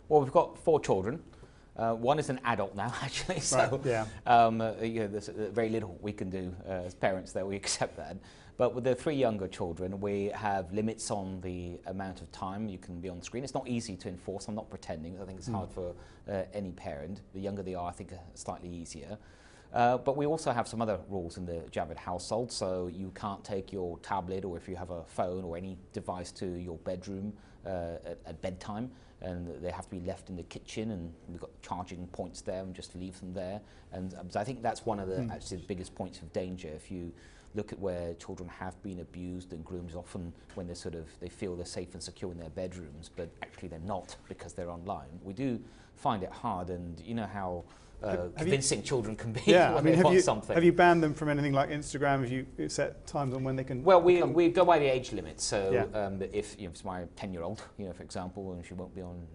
Well, we've got 4 children. One is an adult now, actually, so right, yeah. There's very little we can do as parents that we accept that. But with the 3 younger children, we have limits on the amount of time you can be on the screen. It's not easy to enforce, I'm not pretending. I think it's hard for any parent. The younger they are, I think slightly easier. But we also have some other rules in the Javid household, so you can't take your tablet or if you have a phone or any device to your bedroom at bedtime, and they have to be left in the kitchen, and we've got charging points there and just leave them there. And so I think that's one of the actually the biggest points of danger. If you look at where children have been abused and groomed, often when they feel they're safe and secure in their bedrooms, but actually they're not because they're online. We do find it hard, and you know how convincing children can be when they want something. Have you banned them from anything like Instagram? Have you set times on when they can? Well, we go by the age limit. So if it's my 10-year-old, for example, and she won't be on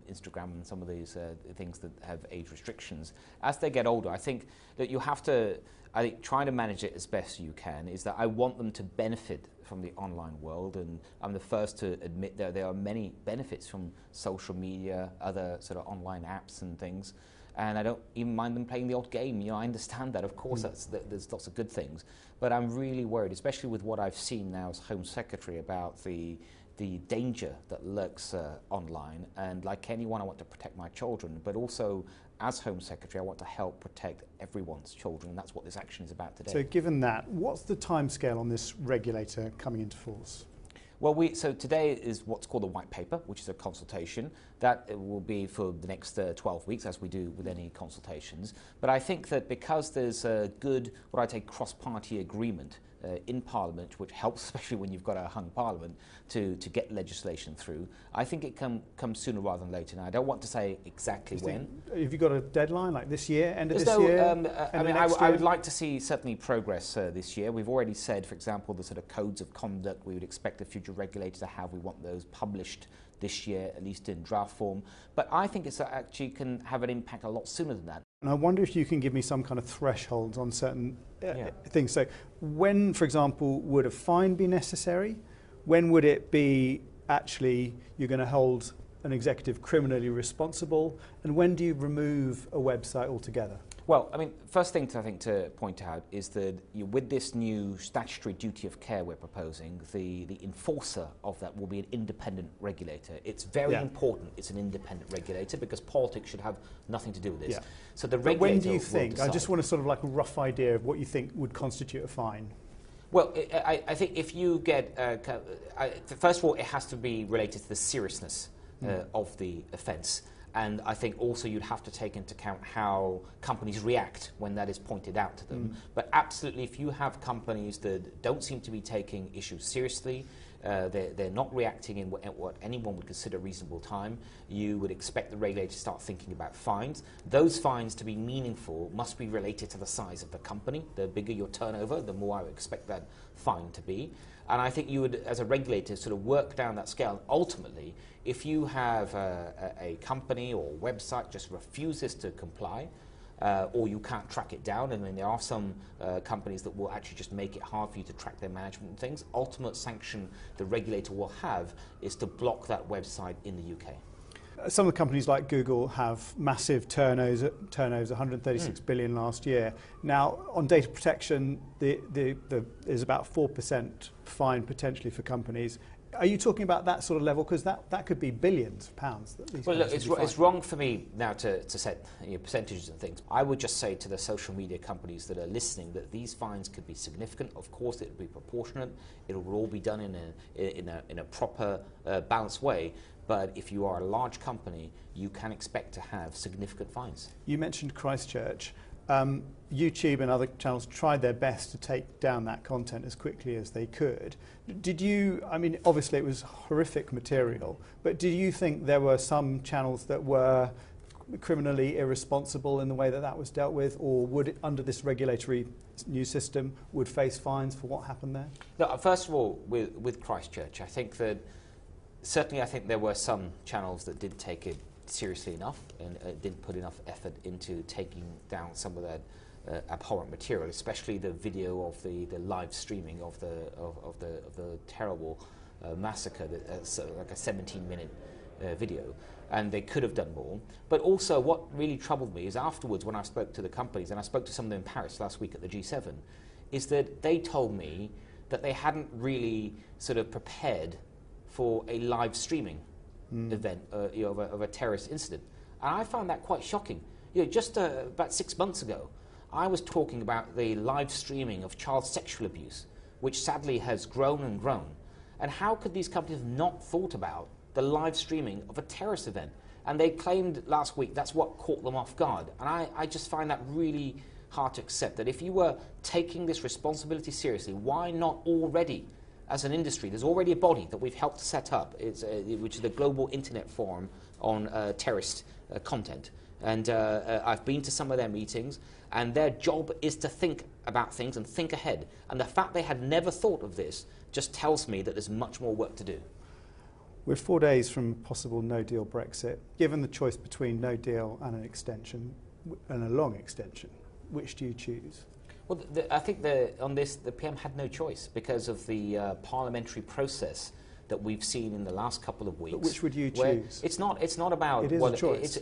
Instagram and some of these things that have age restrictions. As they get older, I think that you have to. I think trying to manage it as best you can is that I want them to benefit from the online world, and I'm the first to admit that there are many benefits from social media, other sort of online apps and things. And I don't even mind them playing the odd game. I understand that. Of course, there's lots of good things. But I'm really worried, especially with what I've seen now as Home Secretary, about the danger that lurks online. And like anyone, I want to protect my children. But also, as Home Secretary, I want to help protect everyone's children. And that's what this action is about today. So given that, what's the timescale on this regulator coming into force? Well, so today is what's called a white paper, which is a consultation. That will be for the next 12 weeks, as we do with any consultations. But I think that because there's a good, what I'd say, cross-party agreement in Parliament, which helps, especially when you've got a hung Parliament, to get legislation through, I think it comes sooner rather than later. Now, I don't want to say exactly when. Have you got a deadline, like this year, end of this year? I would like to see certainly progress this year. We've already said, for example, the sort of codes of conduct we would expect the future regulator to have. We want those published this year, at least in draft form. But I think it's actually can have an impact a lot sooner than that. And I wonder if you can give me some kind of thresholds on certain things. So when, for example, would a fine be necessary? When would it be actually you're going to hold an executive criminally responsible? And when do you remove a website altogether? Well, I mean, first thing to point out is that with this new statutory duty of care we're proposing, the enforcer of that will be an independent regulator. It's very important it's an independent regulator because politics should have nothing to do with this. Yeah. So the regulator. But when do you think? I just want a sort of like a rough idea of what you think would constitute a fine. Well, I think if you get, first of all, it has to be related to the seriousness of the offence. And I think also you'd have to take into account how companies react when that is pointed out to them. But absolutely, if you have companies that don't seem to be taking issues seriously, they're not reacting in what anyone would consider reasonable time, you would expect the regulator to start thinking about fines. Those fines, to be meaningful, must be related to the size of the company. The bigger your turnover, the more I would expect that fine to be. And I think you would, as a regulator, sort of work down that scale. Ultimately, if you have a company or website just refuses to comply, or you can't track it down, and then there are some companies that will actually just make it hard for you to track their management and things, ultimate sanction the regulator will have is to block that website in the UK. Some of the companies like Google have massive turnovers, 136 billion last year. Now, on data protection, there's about 4% fine potentially for companies. Are you talking about that sort of level? Because that could be billions of pounds. Well, look, it's wrong for me now to set percentages and things. I would just say to the social media companies that are listening that these fines could be significant. Of course, it will be proportionate. It will all be done in a proper, balanced way. But if you are a large company, you can expect to have significant fines. You mentioned Christchurch. YouTube and other channels tried their best to take down that content as quickly as they could. Did you, I mean, obviously it was horrific material, but do you think there were some channels that were criminally irresponsible in the way that was dealt with, or would, under this regulatory new system, would face fines for what happened there? No, first of all, with Christchurch, I think that certainly I think there were some channels that didn't take it seriously enough and didn't put enough effort into taking down some of that abhorrent material, especially the video of the live streaming of the terrible massacre, that's like a 17-minute video, and they could have done more. But also what really troubled me is afterwards when I spoke to the companies, and I spoke to some of them in Paris last week at the G7, is that they told me that they hadn't really sort of prepared for a live streaming event of a terrorist incident. And I found that quite shocking. Just about 6 months ago, I was talking about the live streaming of child sexual abuse, which sadly has grown and grown. And how could these companies have not thought about the live streaming of a terrorist event? And they claimed last week that's what caught them off guard. And I just find that really hard to accept, that if you were taking this responsibility seriously, why not already, as an industry, there's already a body that we've helped set up, which is the Global Internet Forum on Terrorist Content. And I've been to some of their meetings, and their job is to think about things and think ahead. And the fact they had never thought of this just tells me that there's much more work to do. We're 4 days from possible no-deal Brexit. Given the choice between no deal and an extension, and a long extension, which do you choose? Well, I think on this, the PM had no choice because of the parliamentary process that we've seen in the last couple of weeks. But which would you choose? It's not about... It is a choice.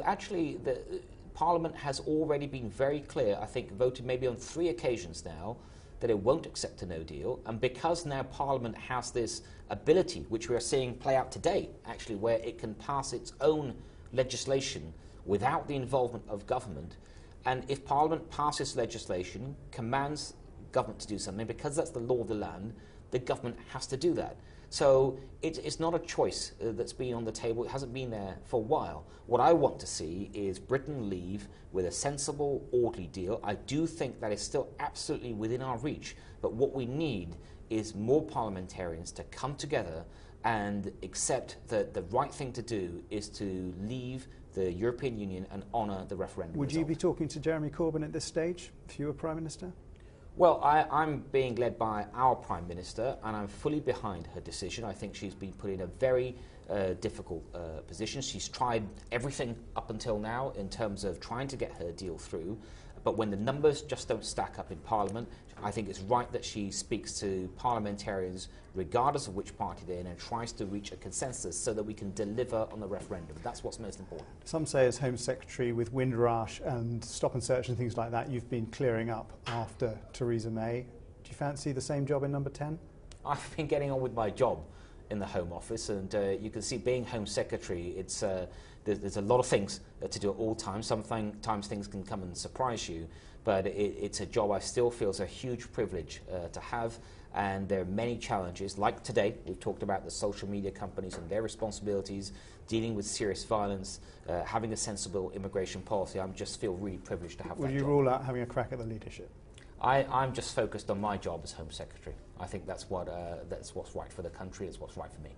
Actually, the Parliament has already been very clear, I think, voted maybe on 3 occasions now, that it won't accept a no deal. And because now Parliament has this ability, which we are seeing play out today, actually, where it can pass its own legislation without the involvement of government, and if Parliament passes legislation, commands government to do something, because that's the law of the land, the government has to do that. So it's not a choice that's been on the table. It hasn't been there for a while. What I want to see is Britain leave with a sensible, orderly deal. I do think that is still absolutely within our reach. But what we need is more parliamentarians to come together and accept that the right thing to do is to leave the European Union and honour the referendum Would result. you be talking to Jeremy Corbyn at this stage if you were Prime Minister? Well, I'm being led by our Prime Minister, and I'm fully behind her decision. I think she's been put in a very difficult position. She's tried everything up until now in terms of trying to get her deal through, but when the numbers just don't stack up in Parliament, I think it's right that she speaks to parliamentarians, regardless of which party they're in, and tries to reach a consensus so that we can deliver on the referendum. That's what's most important. Some say as Home Secretary with Windrush and Stop and Search and things like that, you've been clearing up after Theresa May. Do you fancy the same job in number 10? I've been getting on with my job in the Home Office, and you can see being Home Secretary, there's a lot of things to do at all times. Sometimes things can come and surprise you, but it's a job I still feel is a huge privilege to have, and there are many challenges. Like today, we've talked about the social media companies and their responsibilities, dealing with serious violence, having a sensible immigration policy. I just feel really privileged to have that job. Would you rule out having a crack at the leadership? I'm just focused on my job as Home Secretary. I think that's what's right for the country, it's what's right for me.